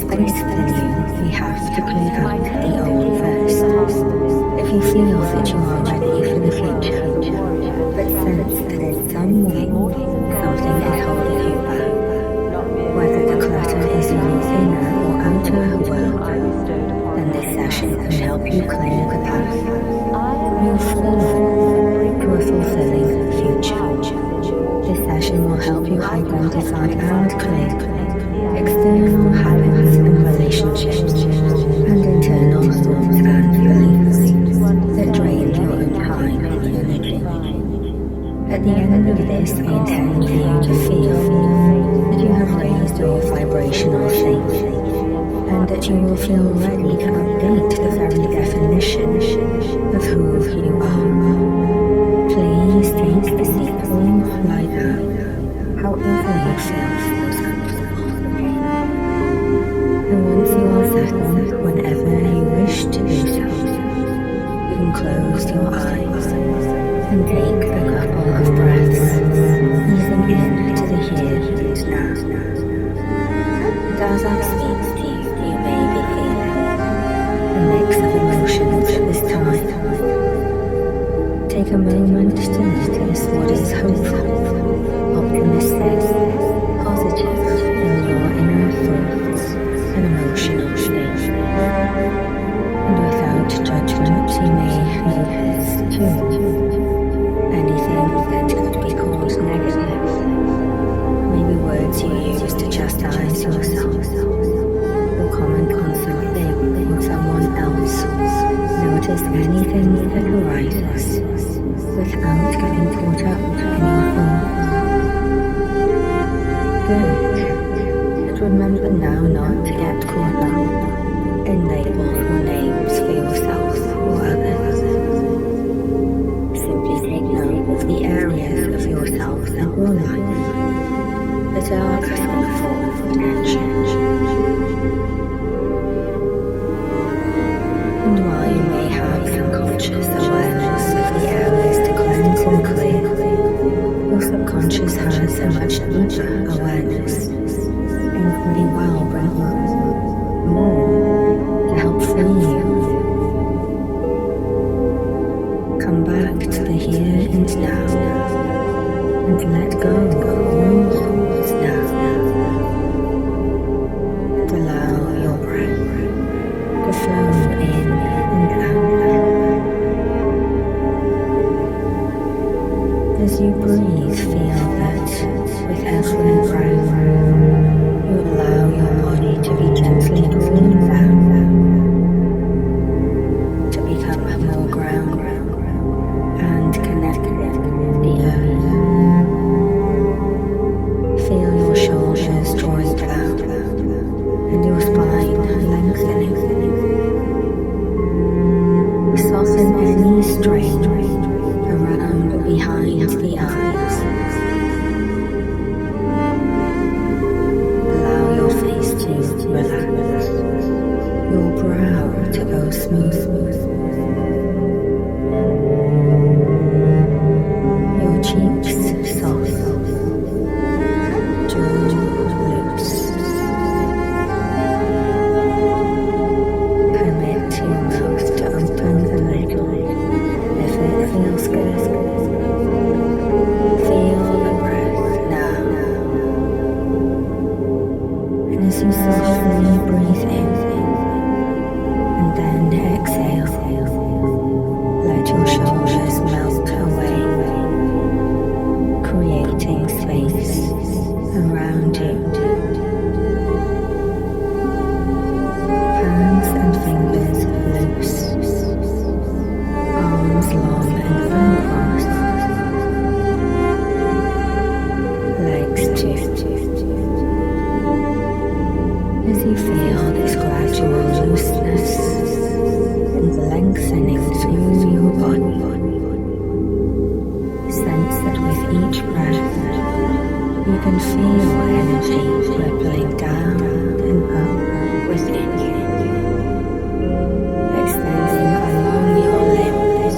space within you, we have to clear out the old first. If you feel that you are ready for the future, but sense that in some way something is holding you back, whether the clutter is in your inner or outer world, then this session can help you clear the path. Move forward to a fulfilling future. This session will help you identify and clear external habits and relationships and internal thoughts and beliefs that drain your own time and energy. At the end of this, we intend for you to feel that you have raised your vibrational state and that you will feel ready to update the very definition of who you are. Please take a seat or lie down, however you feel feels comfortable. And once you are settled, whenever you wish to do so, you can close your eyes and take a couple of breaths, easing into the here and now. And as I speak to you, you may be feeling a mix of emotions at this time. Take a moment to notice what is hopeful, optimistic, positive in your inner thoughts and emotional state. And without judgment, you may notice too anything that could be called negative. Maybe words you use to chastise yourself, or comment on something or someone else. Notice anything that arises without getting caught up in your thoughts. Good. But remember now not to get caught up in labels or names for yourself or others. Simply take note of the areas of yourself and your life that are asking for attention. And while you may have some conscious awareness of the areas to cleanse and clear, your subconscious has a much deeper awareness and can be well bring more to help free you. Come back to the here and now and let go of all thoughts now. And allow your breath to flow in and out. As you breathe, feel that with every breath, you allow your body to be gently cooling down, to become more grounded and connected with the earth. Feel your shoulders drawing down and your spine lengthening. Soften any strain around behind the eyes. Allow your face to relax, your brow to go smooth, your cheeks soft, jaw loose. Permit your mouth to open a little if it feels good. Feel the breath now. And as you softly breathe in and then exhale, let your shoulders melt away, creating space around you. Hands and fingers loose, arms long and uncrossed, legs too. As you feel this gradual looseness and lengthening through your body, sense that with each breath you can feel energy rippling down and up within you, extending along your limbs,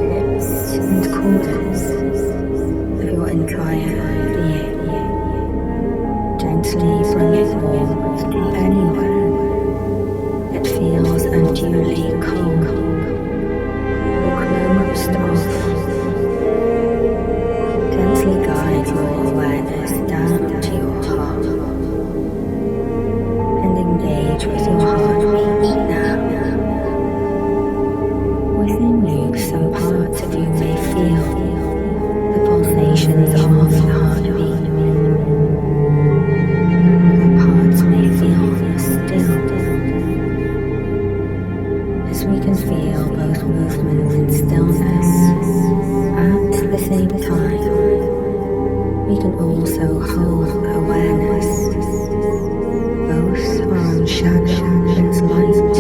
hips and corners of your entire being, gently bringing warmth to duly calm or closed off. Gently guide your awareness down to your heart and engage with your heartbeat now. Within you, some parts of you may feel the pulsations of the heartbeat. Other parts may feel still. As we can feel both movement and stillness at the same time, we can also hold awareness, both on shadow and light.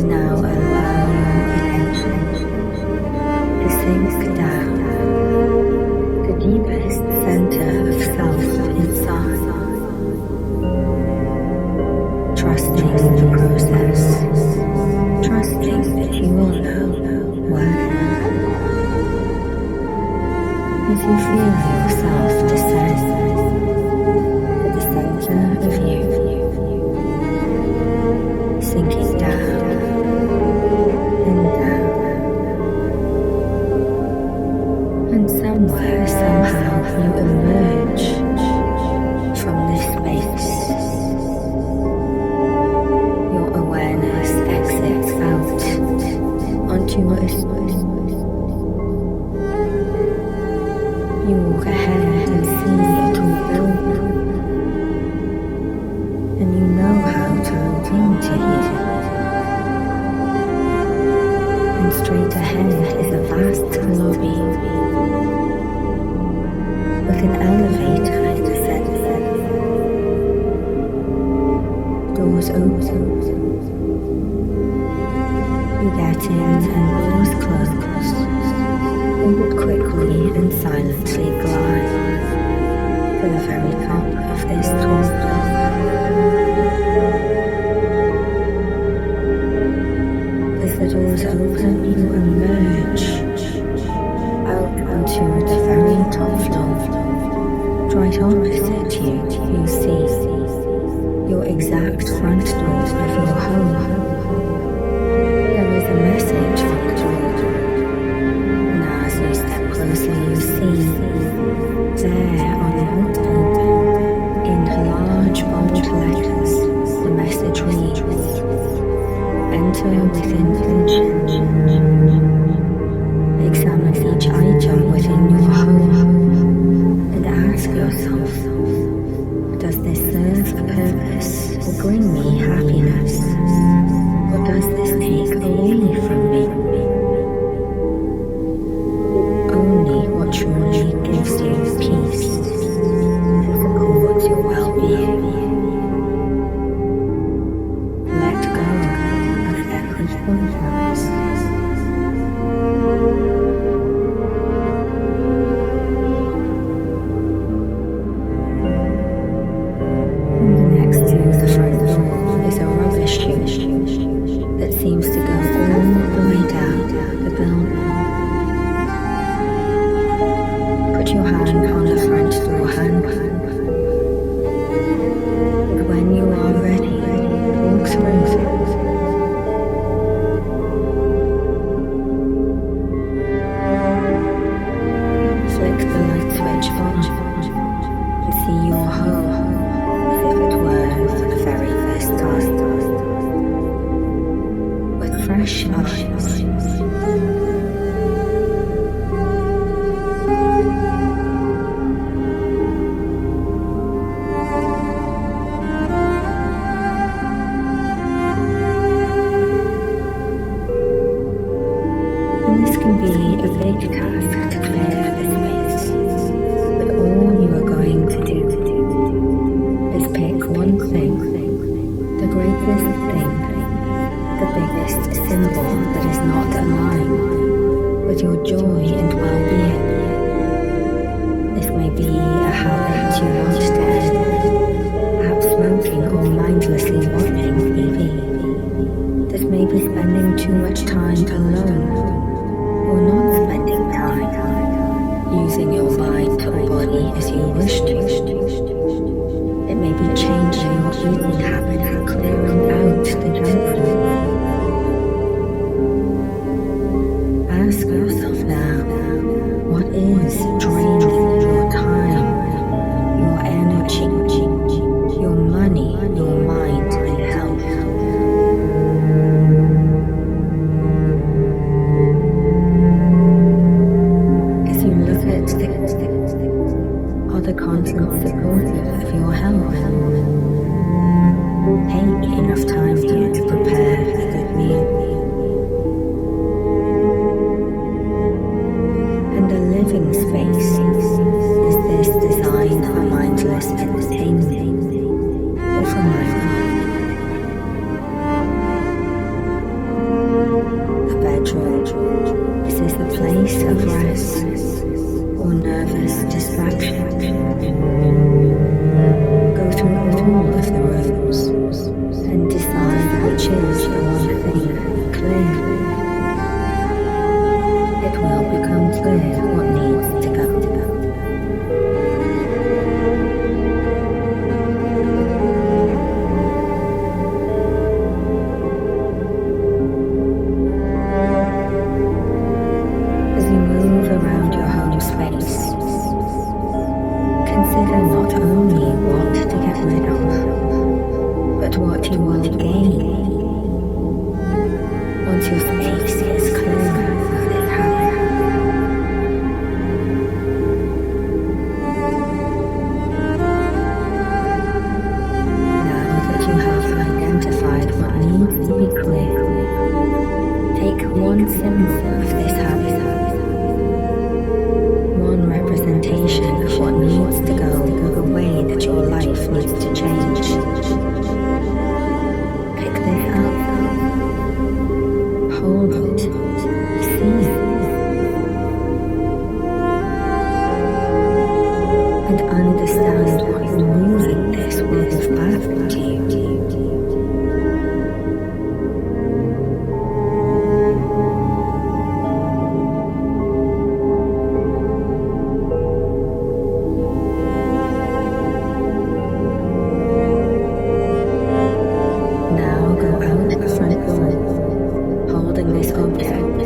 Now allow your attention to sink down the deepest center of self inside, trusting the process, trusting that you will know where. As you feel yourself descend to the center of you, sinking down and down, and somewhere, somehow, you emerge from this space. Your awareness exits out onto your space. You walk ahead and see it all build, and you know how to move into here. And straight ahead is a vast lobby with an elevator descending. Doors open. You get in and doors close. You would quickly and silently glide to the very top of this tall building. As the doors open, you emerge out onto the very top floor. Right opposite you, you see your exact front door of your home. There is a message on the door. As you step closer, you see there on the wood in large bold letters, the message reads, "Enter with intention. Examine each item within your home and ask yourself, does this serve a purpose or bring me happiness? Or does this take away from me?" Only what truly gives you peace and supports your well-being. Let go of every contrast. Next to the front door is a rubbish chute that seems to go all the way down the building. Put your hand on the front door handle, and when you are ready, walk through. Flick the light switch on and see your home as if it were for the very first time, with fresh eyes. This can be a big task to clear the space, but all you are going to do is pick one thing, the greatest thing, the biggest symbol that is not aligned with your joy and well-being. This may be a habit you want to end, perhaps smoking or mindlessly watching TV. This may be spending too much time alone, or not spending time, using your mind or body as you wish to. It may be be changing your eating habits and clearing out the junk food. Ask yourself now, what is draining your time, your energy, your money, your mind and health? As you look at things, are the contents supportive of your health? Take enough time here to prepare a good meal. And a living space, is this designed for mindless entertainment or for mindful? The bedroom, is this a place of rest or nervous distraction? Go through all of the rooms and decide which is the one thing clear. It will become clear what needs to go. As you move around your home space, consider not only what to get rid of, but what you will gain once your space is clear of this habit. Now that you have identified what needs to be clear, take one symbol of this habit, one representation of what needs to go, or the way that your life needs to change. Pick this up, hold it, see it, and understand what removing this will give back to you. This object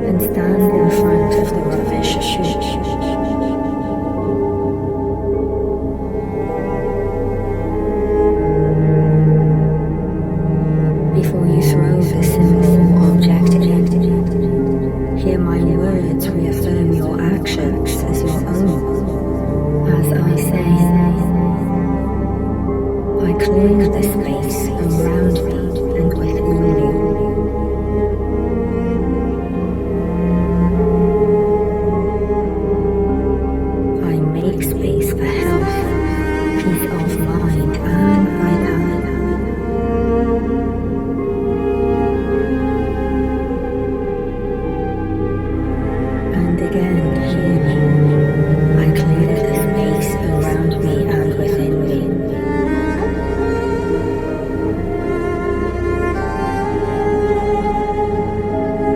and stand in front of the rubbish chute. Before you throw the simple object in, hear my words reaffirm your actions as your own. As I say, I clear the space around me and within me. Make space for health, peace of mind and vitality. And again, hear me. I clear the space around me and within me.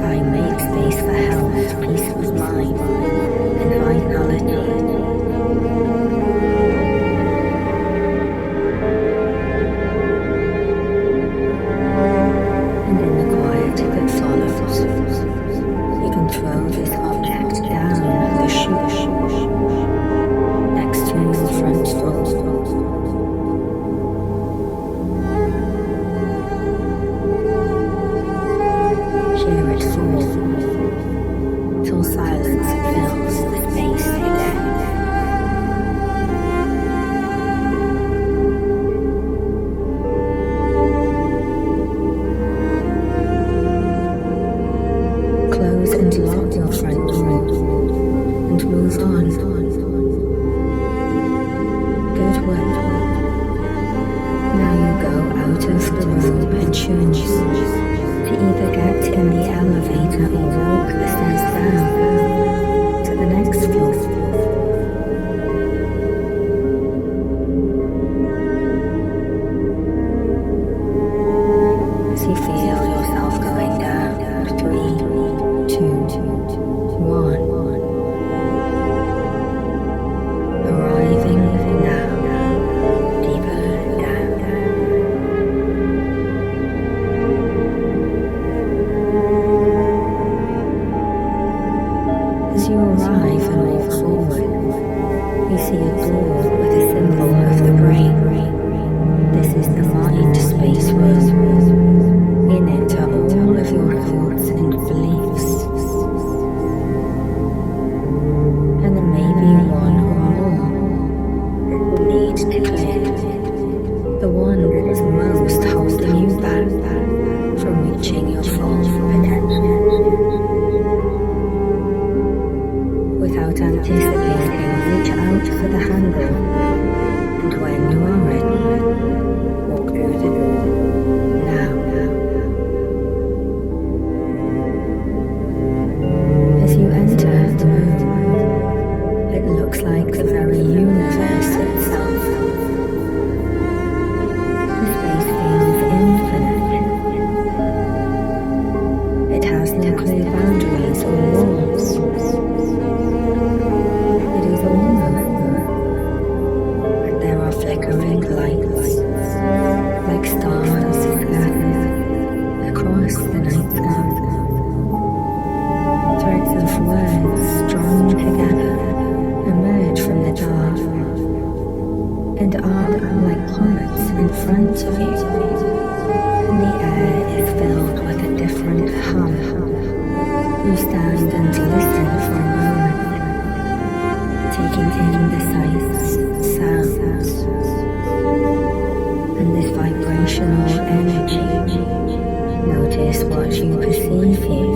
I make space for health, peace of mind and vitality. Throw this object down the chute next to your front door. Hear it fall till silence fills the space again. Close and lock your front door and move on. Good work. Now you go out of the room and choose to either get in the elevator or walk the stairs down to the next floor. As you feel yourself going down, 3, 2, 1. Arriving now, state to clear, the one that is most holding you back from reaching your full potential. Without anticipating, reach out for the handle, and when you are ready, walk through the door. Now. As you enter the room, it looks like the very universe itself. The space feels infinite. It has no clear boundaries or walls. It is all open, and there are flickering lights, like stars scattered across the night sky. Threads of words strung together emerge from the dark and are like comets in front of you. The air is filled with a different hum. You stand and listen for a moment, taking in the sights, sounds, and this vibrational energy. Notice what you perceive here.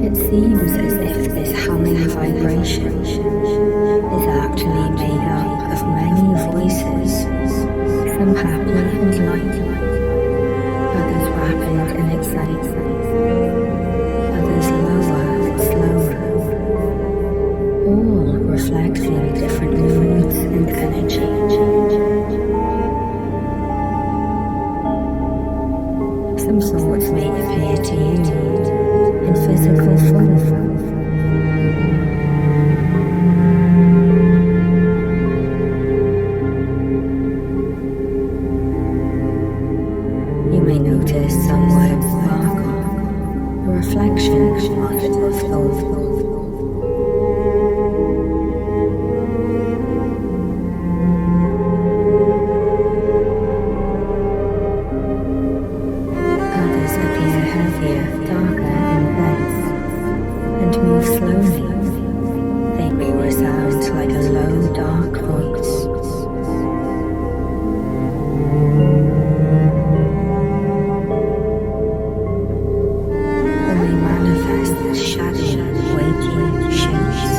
It seems as if this humming vibration is actually made up of many voices, some happy and light, others rapid and excited, others lower and slower, all reflecting different moods and energy. Some thoughts may appear to you in physical form. You may notice some words sparkle, a reflection of positive thought. Others appear heavier, darker, and move slowly. They may resound like a low, dark voice. Or may manifest as shadowy, weighty shapes.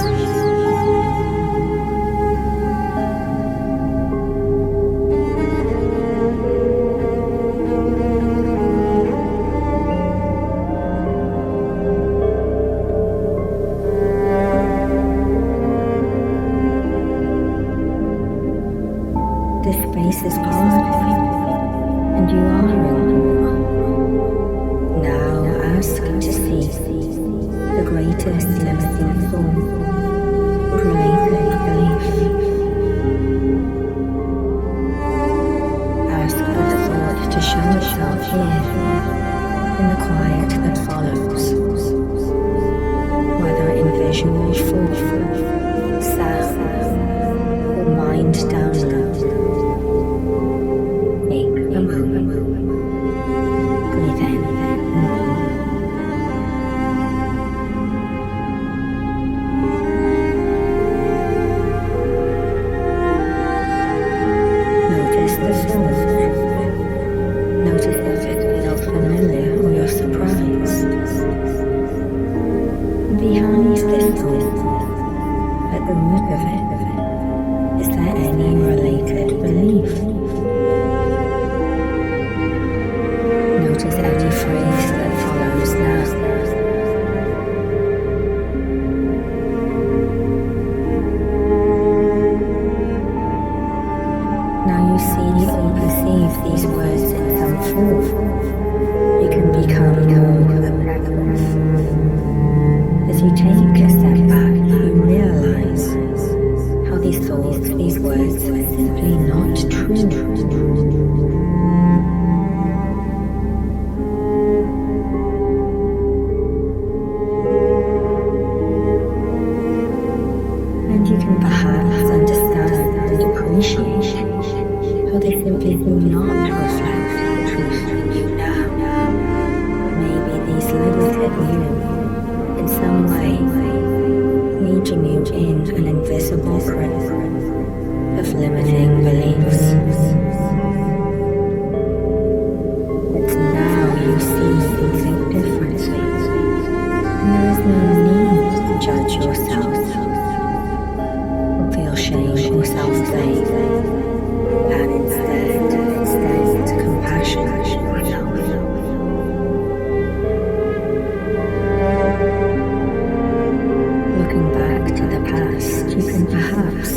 This space is powerful, and you are in awe. Now ask to see the greatest limiting thought, related belief. Ask for the thought to show itself here, in the quiet that follows, whether in visual form, sound, or mind download. Breathe in. Notice the thought. Notice if it feels familiar or you're surprised. Behind this thought, at the root of it, is there any related belief? Notice any phrase that follows now. Now you see or perceive these words in some form. You can become more observant. As you take a step back, you realize how these thoughts, these words are simply not true. can perhaps understand and appreciate how they simply do not reflect the truth in you now. Maybe these limited you in some way, leading you in an invisible grip of limiting beliefs. But now you see and think differently, and there is no need to judge yourself or feel shame or self-blame, and instead extend compassion to yourself. Looking back to the past, you can perhaps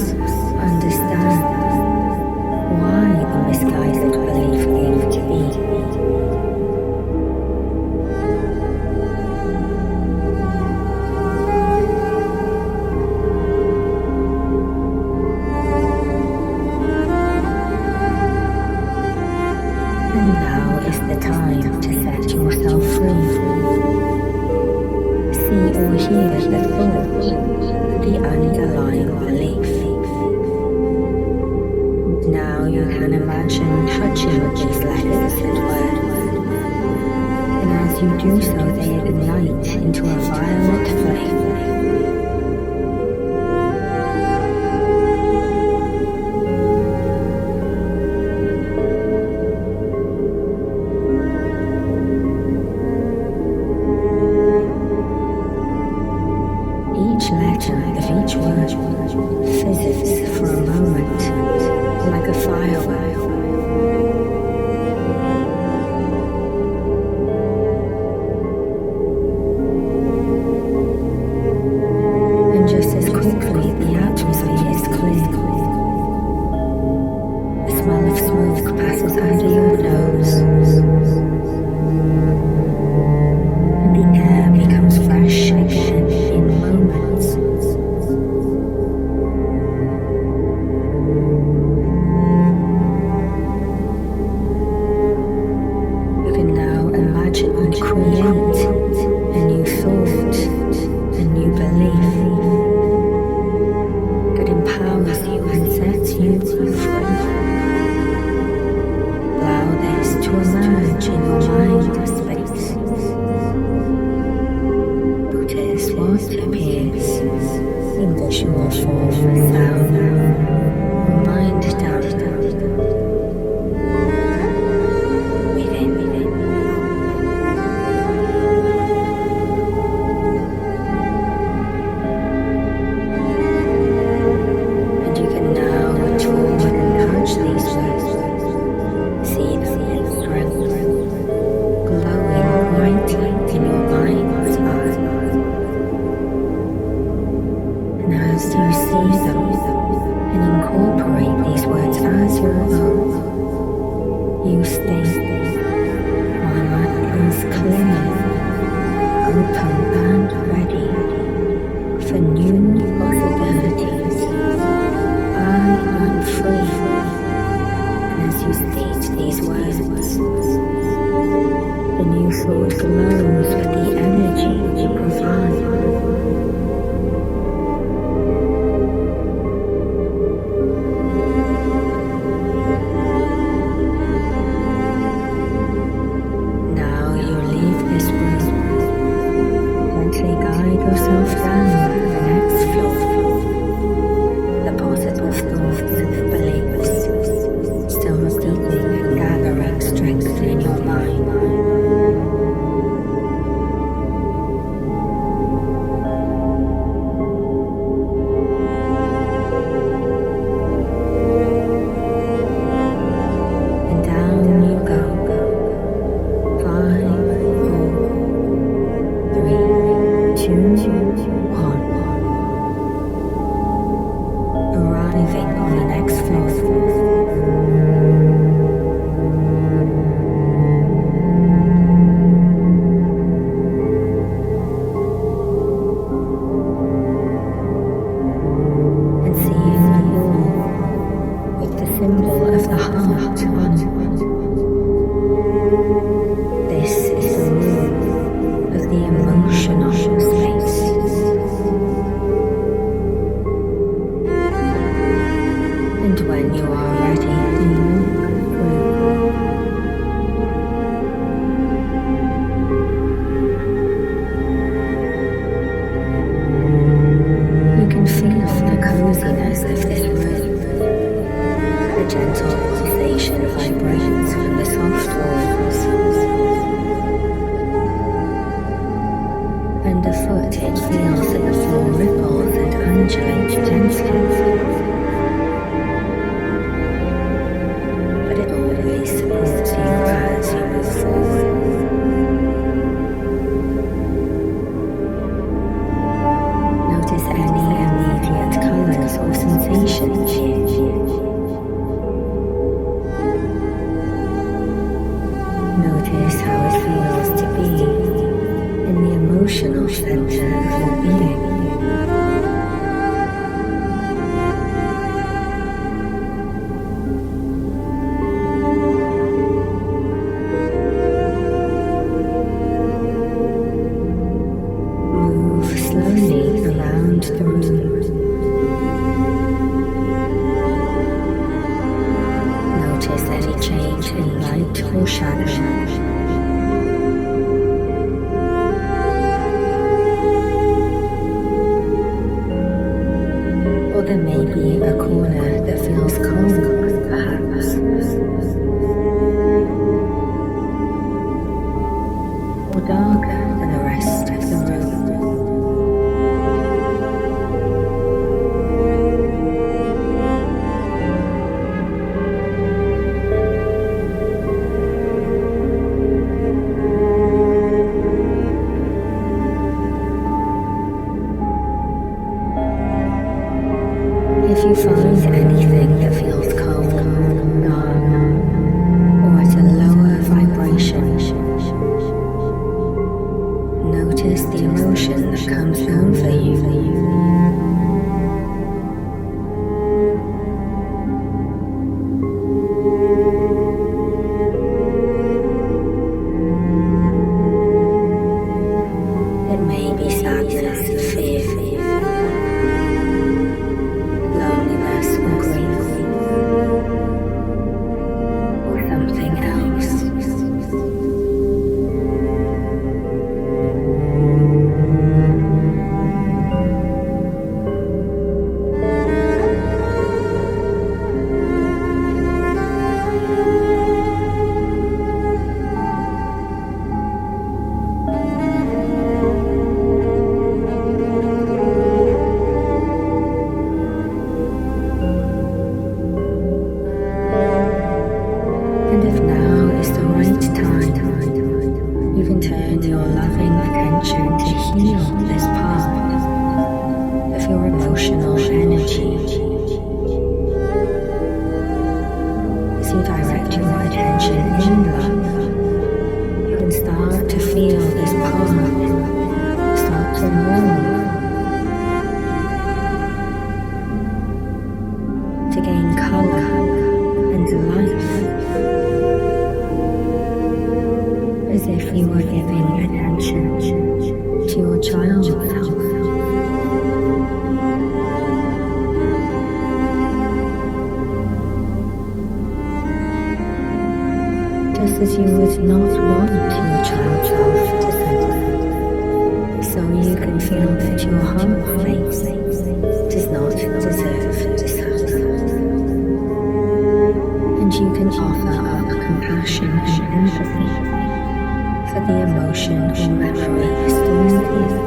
understand why the misguided belief came to be. And now is the time to set yourself free. See or hear the thought, the underlying belief. Now you can imagine touching these letters and words, and as you do so they ignite into a violet flame. Each letter of each word fizzes for a moment like a firework. And just as quickly the atmosphere is clear. The smell of smoke passes under your nose, and the air becomes fresh again in moments. You can now imagine and create a new thought, a new belief that empowers you and sets you free. Allow this to emerge in your mind space. Notice what appears in visual form, sound, or mind data. And you can now reach forward and touch these words. See them in strength, glowing brightly in your mind's eye. And as you see them and incorporate these words as your own, you stay my mind is clear, open and ready for new possibilities. I am free. And as you state these words, the new thought glows with the energy you provide. Now you leave this room. Gently guide yourself down the next undulates gently, but it always supports you as you move forward. Notice any immediate colours or sensations here. Notice how it feels to be in the emotional centre of your being. Move slowly around the room. Notice any change in light or shadow. There may be a corner that feels cold, perhaps, or darker than the rest of the room. If you find anything that feels cold, dark, or at a lower vibration, notice the emotion that comes over you. It may be sadness, fear, loneliness or grief, or something else. And if now is the right time, you can turn your loving attention to heal this part of your emotional energy. As you direct your attention in love, you can start to feel this part start to warm, to gain colour and life. As if you were giving attention to your child self. Just as you would not want your child self to suffer, so you can feel that your whole face does not deserve to suffer. And you can offer up compassion and empathy for the emotion or memory stored here.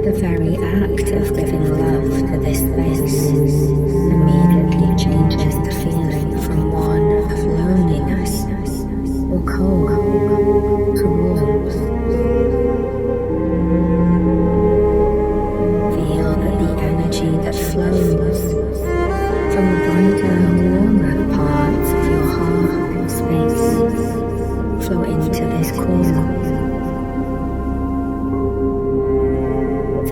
The very act of giving love to this space immediately changes the feeling from one of loneliness or cold to warmth. Feel that the energy that flows from the brighter and warmer parts of your heart and space flow into this corner.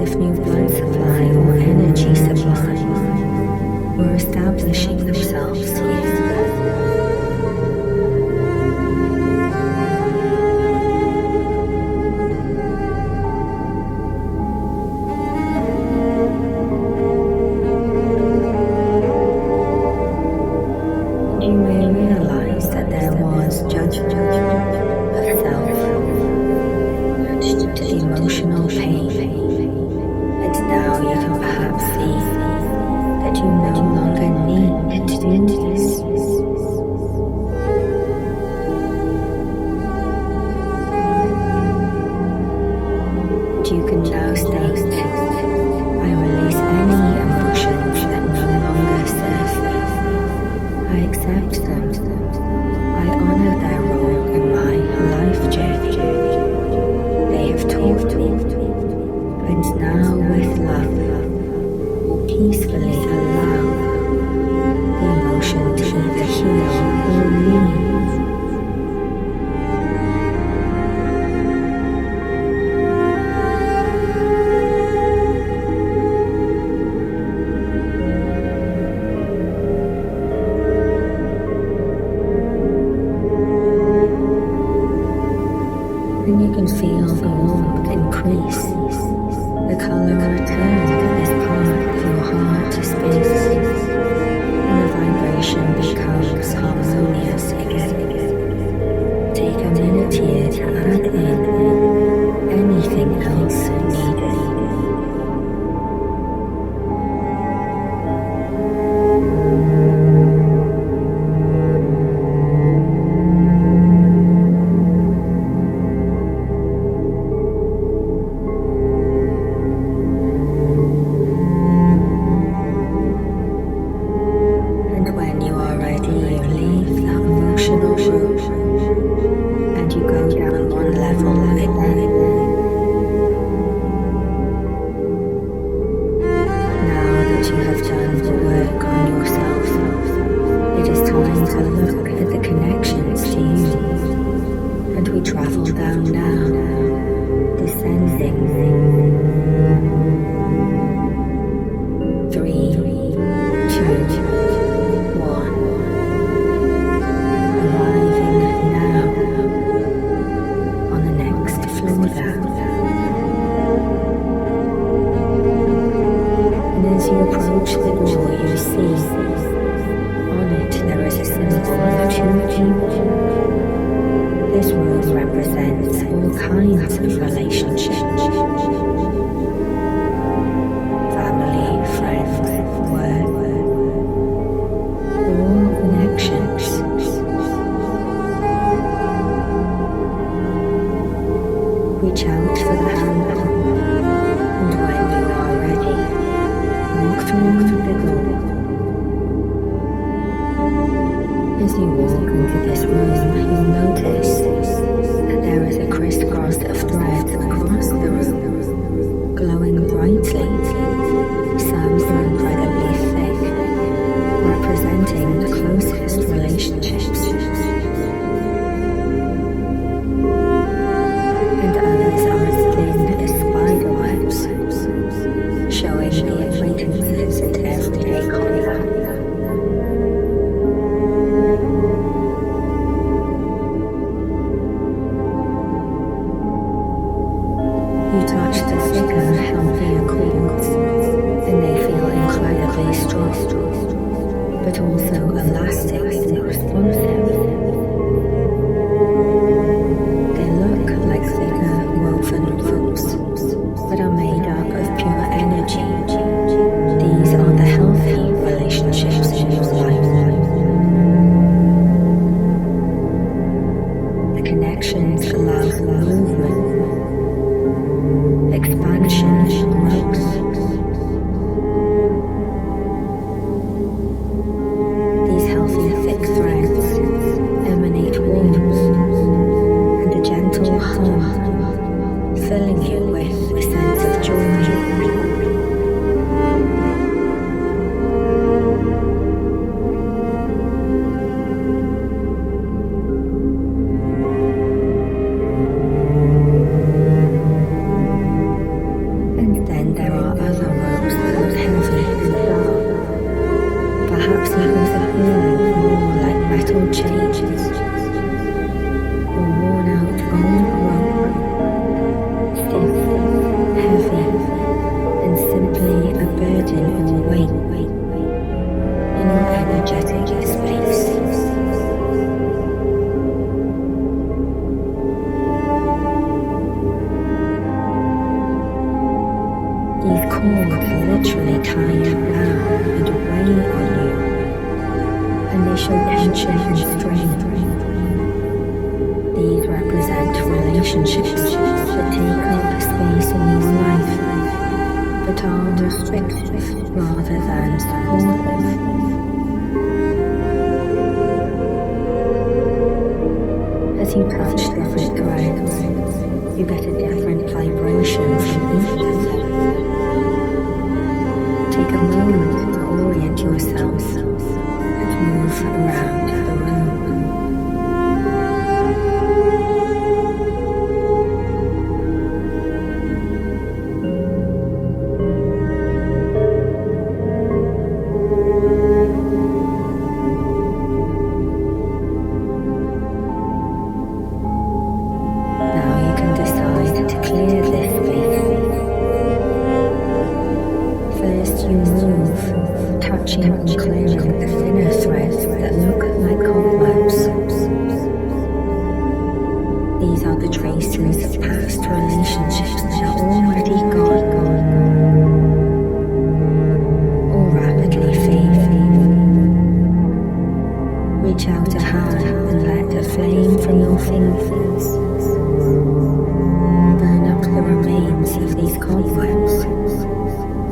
If new blood supply or energy supply were establishing themselves here. You may realize I honor their role in my life journey. They have taught me, and now with love, will peacefully allow the emotion to either heal or leave. And you can feel the warmth increase, the color return to this part of your heart space, and the vibration becomes harmonious again. Take a minute here to add in anything else needed. And you go down one level again. Now that you have done the work on yourself, it is time to look at the connections to you. And we travel down now, descending. 3, 2, 1. And as you approach the door, you see on it there is a symbol of 2. This rose represents all kinds of relationships: family, friends, work, all connections. Reach out for the hand, and when you are ready, walk through the door. As you walk into this room, you notice that there is a crisscross of threads across the room, glowing brightly. Some are incredibly thick, representing the closest relationships. And others are as thin as spider webs, showing the acquaintances and everyday contact. You touch the thicker, healthier chords, and they feel incredibly strong, but also elastic and responsive. They look like thicker woven ropes, but are made up of pure energy. These are the healthy relationships in your life. The connections allow for movement, expansion, growth. These healthy thick threads emanate warmth and a gentle hum, filling you with a sense of joy. And then there are other ropes that look heavy and dark, perhaps even appearing more like metal chains, or worn out old rope, stiff, heavy, and simply a burden or weight in your energetic space. These cords literally tie you down and weigh on you, and they show tension and strain. These represent relationships that take up space in your life, but are restrictive rather than supportive. you get a different vibration from each of them. Take a moment to orient yourself and move around the room. Clearing the thinner threads that look like cobwebs. These are the traces of past relationships that are already gone or rapidly fading. Reach out a hand and let a flame from your fingers burn up the remains of these cobwebs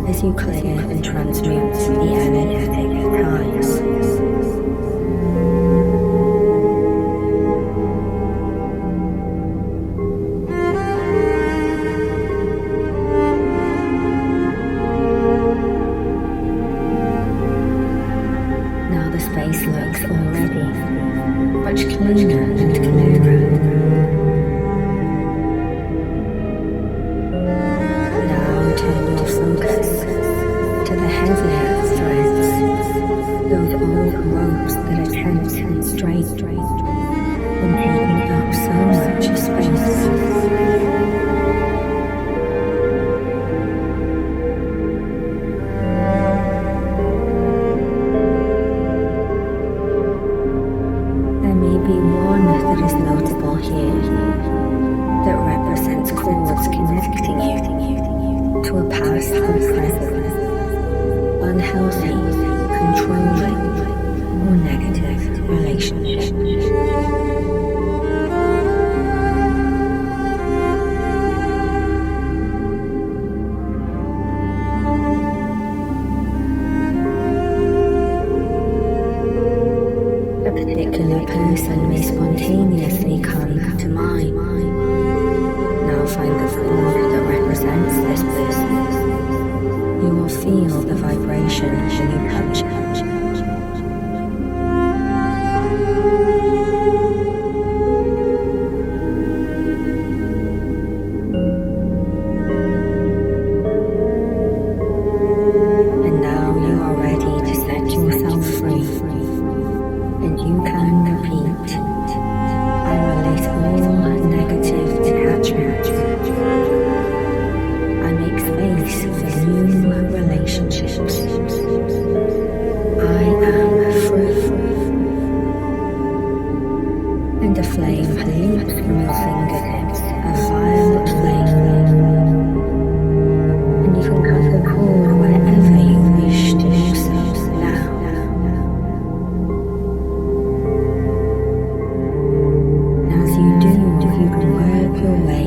as you clear and transmute the energetic ties. Now the space looks already much cleaner and clearer. Now turn your focus to the heavier threads, those old ropes that are tense and straight and taking up so much space. There may be one that is notable here that represents cords connecting you to a past or present, unhealthy, controlling, or negative relationship. A particular person may spontaneously come to mind. Now find the cord that represents this person. You will feel the vibration when you touch it. And now you are ready to set yourself free, and you can repeat, I release all negative attachment. I make space for new relationships. I am free. And a flame leaps from your fingertips, a violet flame. And you can cut the cord wherever you wish to do so now. As you do, you can work your way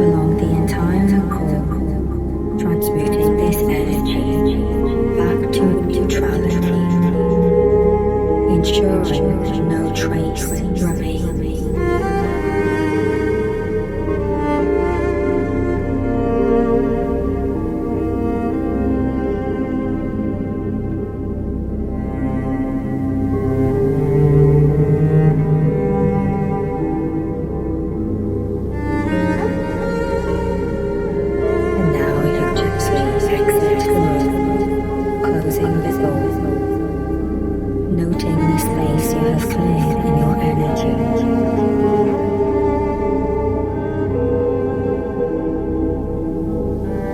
along the entire cord, transmuting this energy back to neutrality, ensuring no trace remains. Noting the space you have cleared in your energy.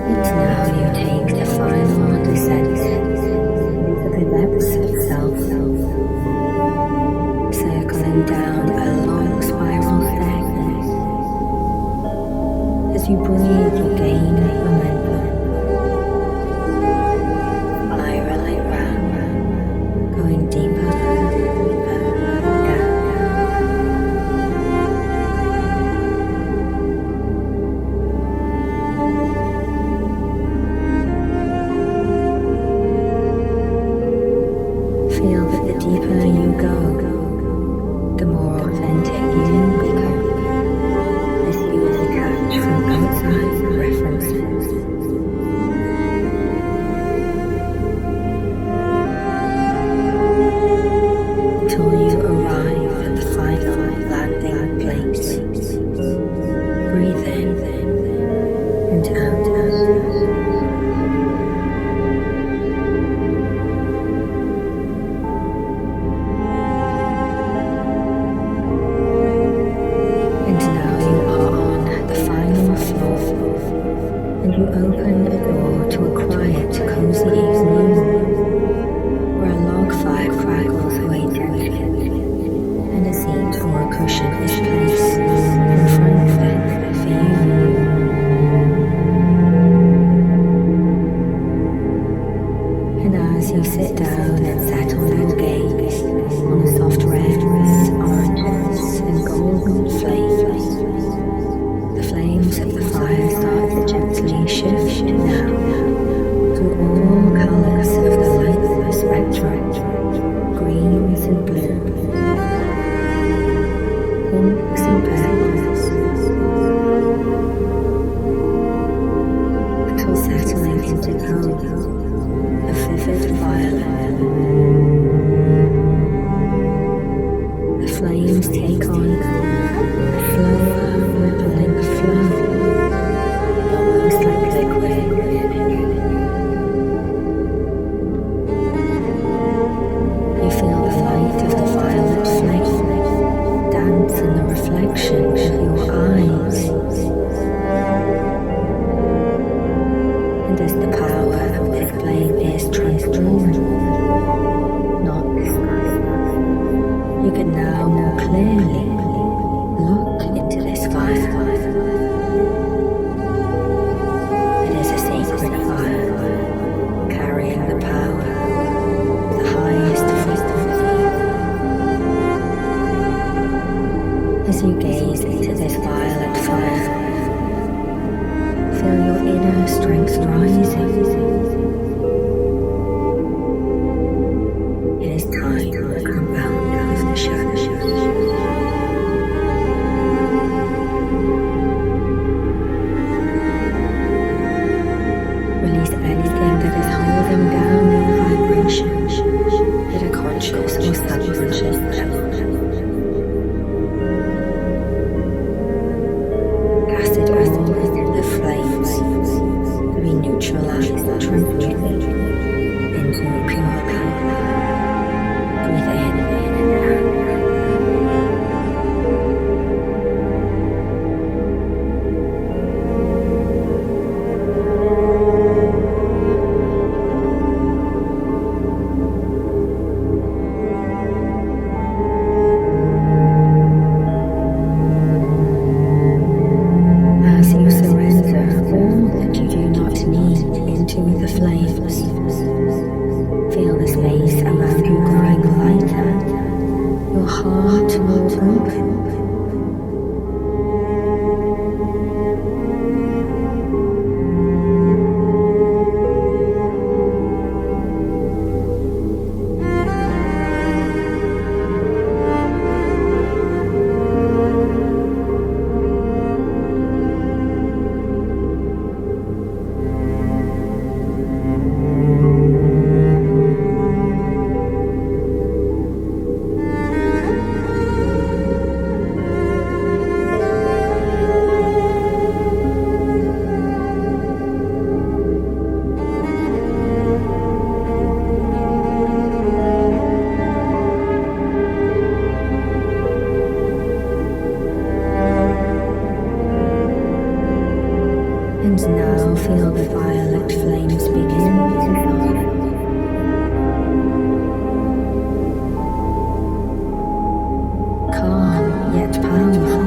And now you take the final descent into the depths of self, circling down a long spiral staircase. As you breathe, you gain momentum, spiraling round, going deeper and deeper down. Feel that the deeper you go, the more authentic you become as you detach cushion is placed in front of it for you. And as you sit down and settle your gaze on the soft reds, oranges and golden flames, the flames of the fire start to gently shift now through all colours of the light spectrum, greens and blues, pinks and purples, until settling into tones of vivid violet. The flames take on a slower, rippling flow, almost like liquid. You feel the light of the violet flame dance in the reflection of your eyes. And as the power of this flame is transformed, not disguised, you can now more clearly look into this fire. It is a sacred fire, carrying the power of the highest frequency. As you gaze into this violet fire, feel your inner strength rising. It is time to come out of the shadows. Release anything that is holding down your vibration at a conscious or subconscious level. Cast it all into the flames to be neutralized tranquilly into pure power. Breathe in and out. As you surrender all that you do not need into the flames, feel the space around you growing lighter, your heart will open. And now feel the violet flames begin to soften. Calm yet powerful.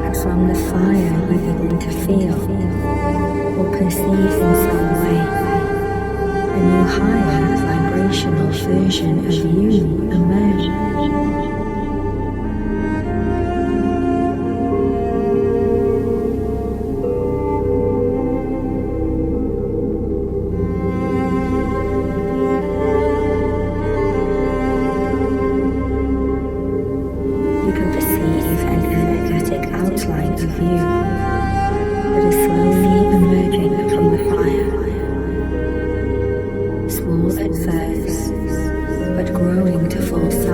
And from the fire you begin to feel or perceive in some way a new higher vibrational version of you emerge. You can perceive an energetic outline of you that is slowly emerging from the fire. Small at first, but growing to full size.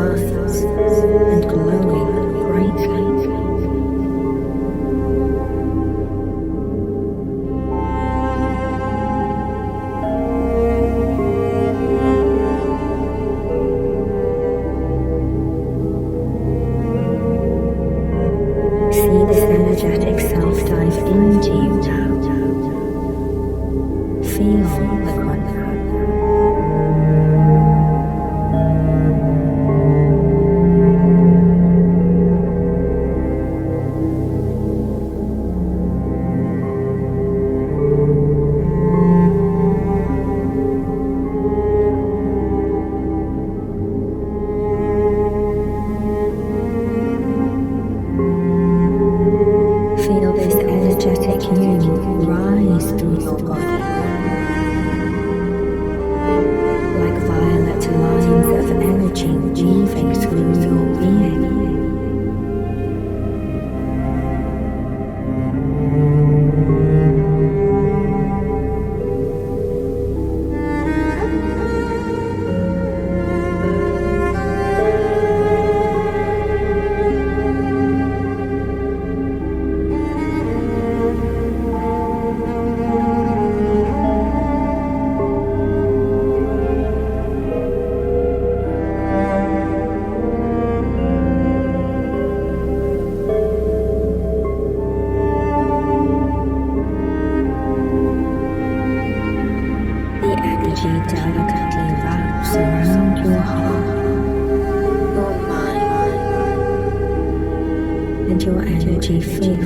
energy field,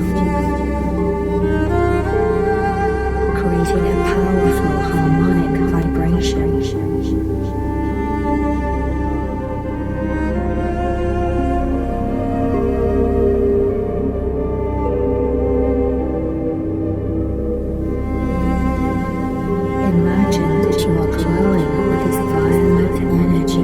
creating a powerful harmonic vibration. Imagine that you are glowing with this violet energy.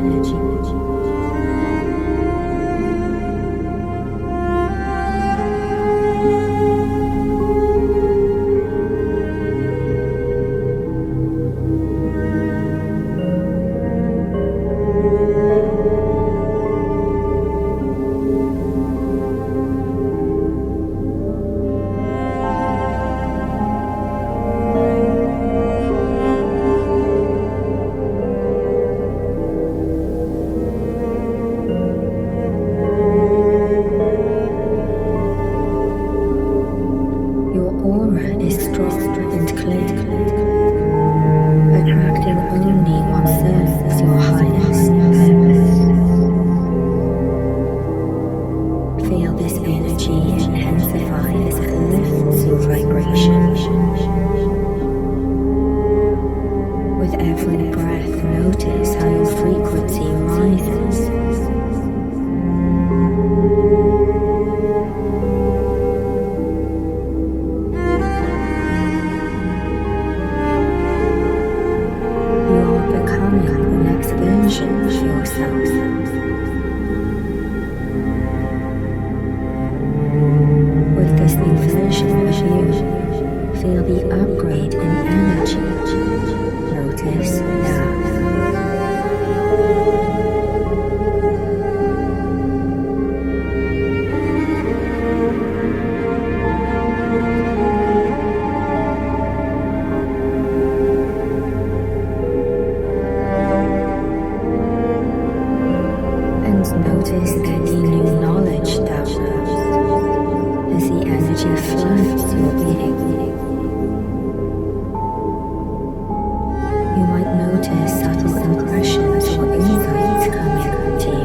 Your aura is strong and clear, attracting only what serves your highest purpose. Feel this energy intensify as it lifts your vibration. With every breath, notice how your frequency rises. The next version of yourself. With this new version of you, feel the upgrade in energy. Notice now. Notice any new knowledge that grows as the energy floods your being. You might notice subtle impressions or insights coming to you.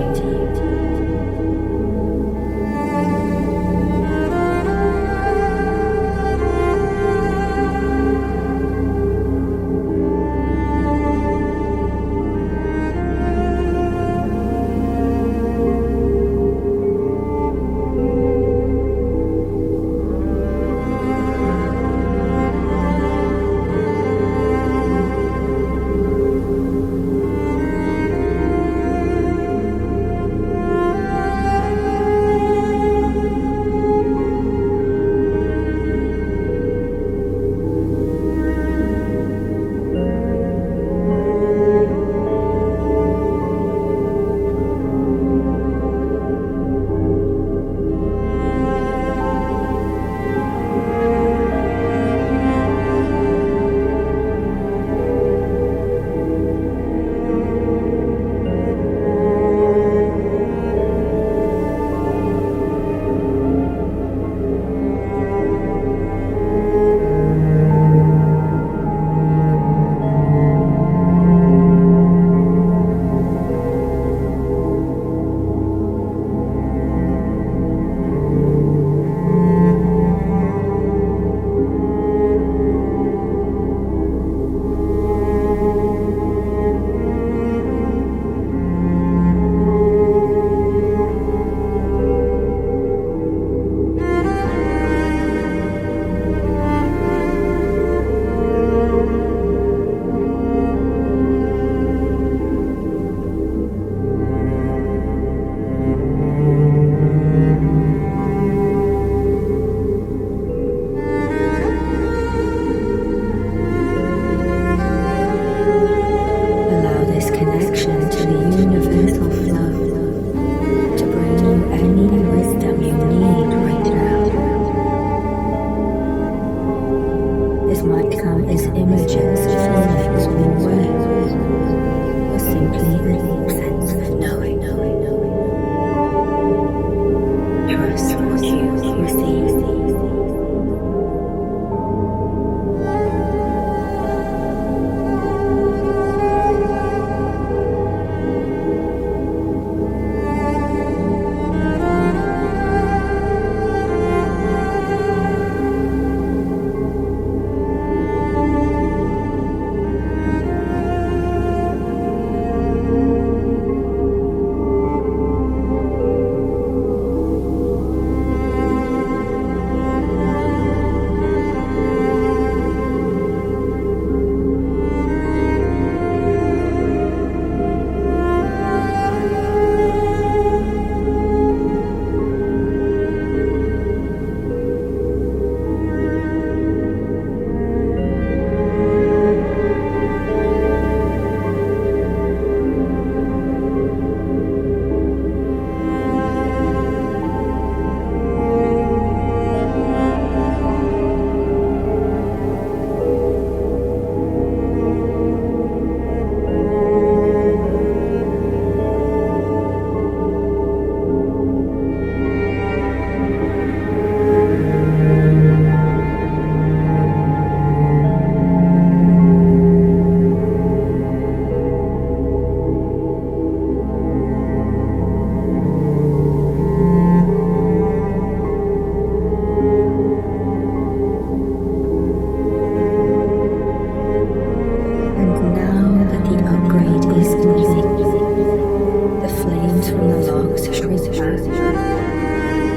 sparks shrink back,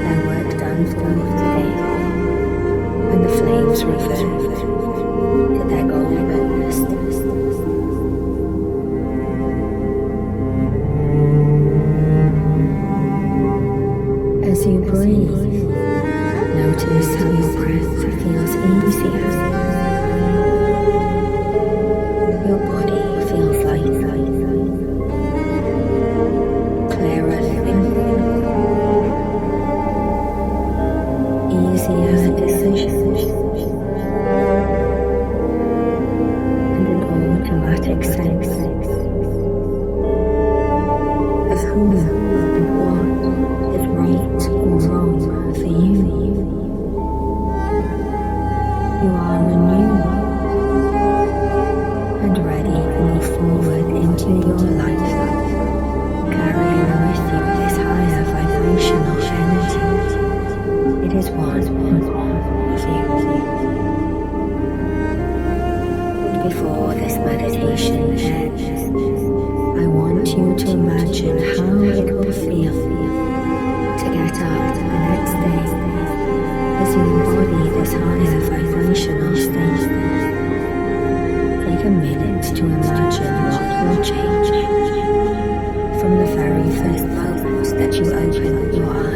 their work done for today, and the flames revert to their golden destinies. As you breathe, notice how your breath feels easier. Your body feels lighter, clearer thinking, easier decisions, and an automatic sense of who and what is right or wrong for you. You are renewed and ready to move forward into your life, carrying with you this higher vibrational energy. It is one with you. Before this meditation ends, I want you to imagine how it will feel to get up the next day as you embody this higher vibrational state. Take a minute to imagine what will change from the very first moment that you open your eyes.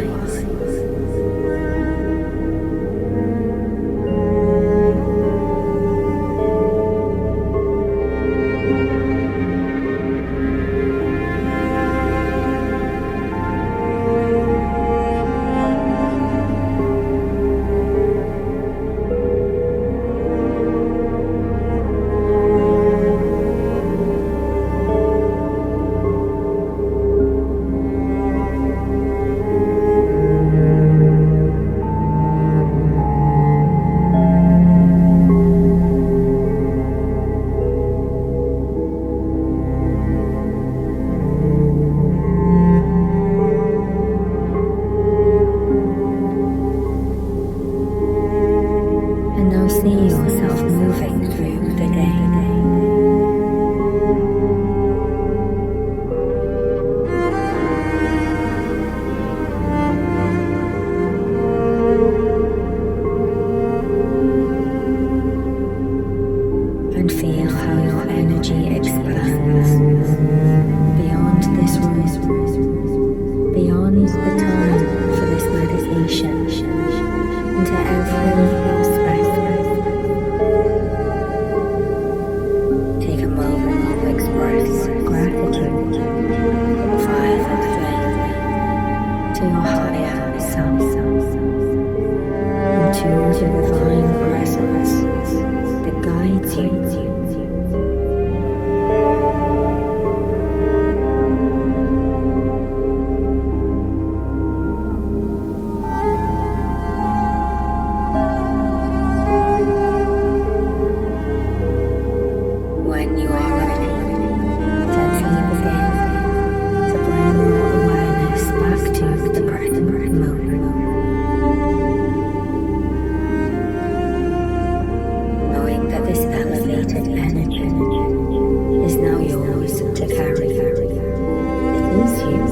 See yourself moving through the day. And feel how your energy expands beyond this room, beyond the time for this meditation, into every aspect. Take a moment to express gratitude via the flame to your higher self, into the divine presence that guides you. When you are ready, gently begin to bring your awareness back to the present moment. Knowing that this elevated energy is now yours to carry. It is you.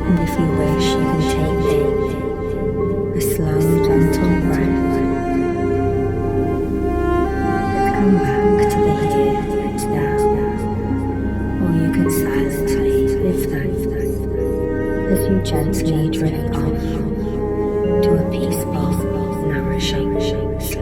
And if you wish, you can take a slow, gentle breath. Come back to the here and now, or you can silently live that as you gently drift off to a peaceful, nourishing sleep.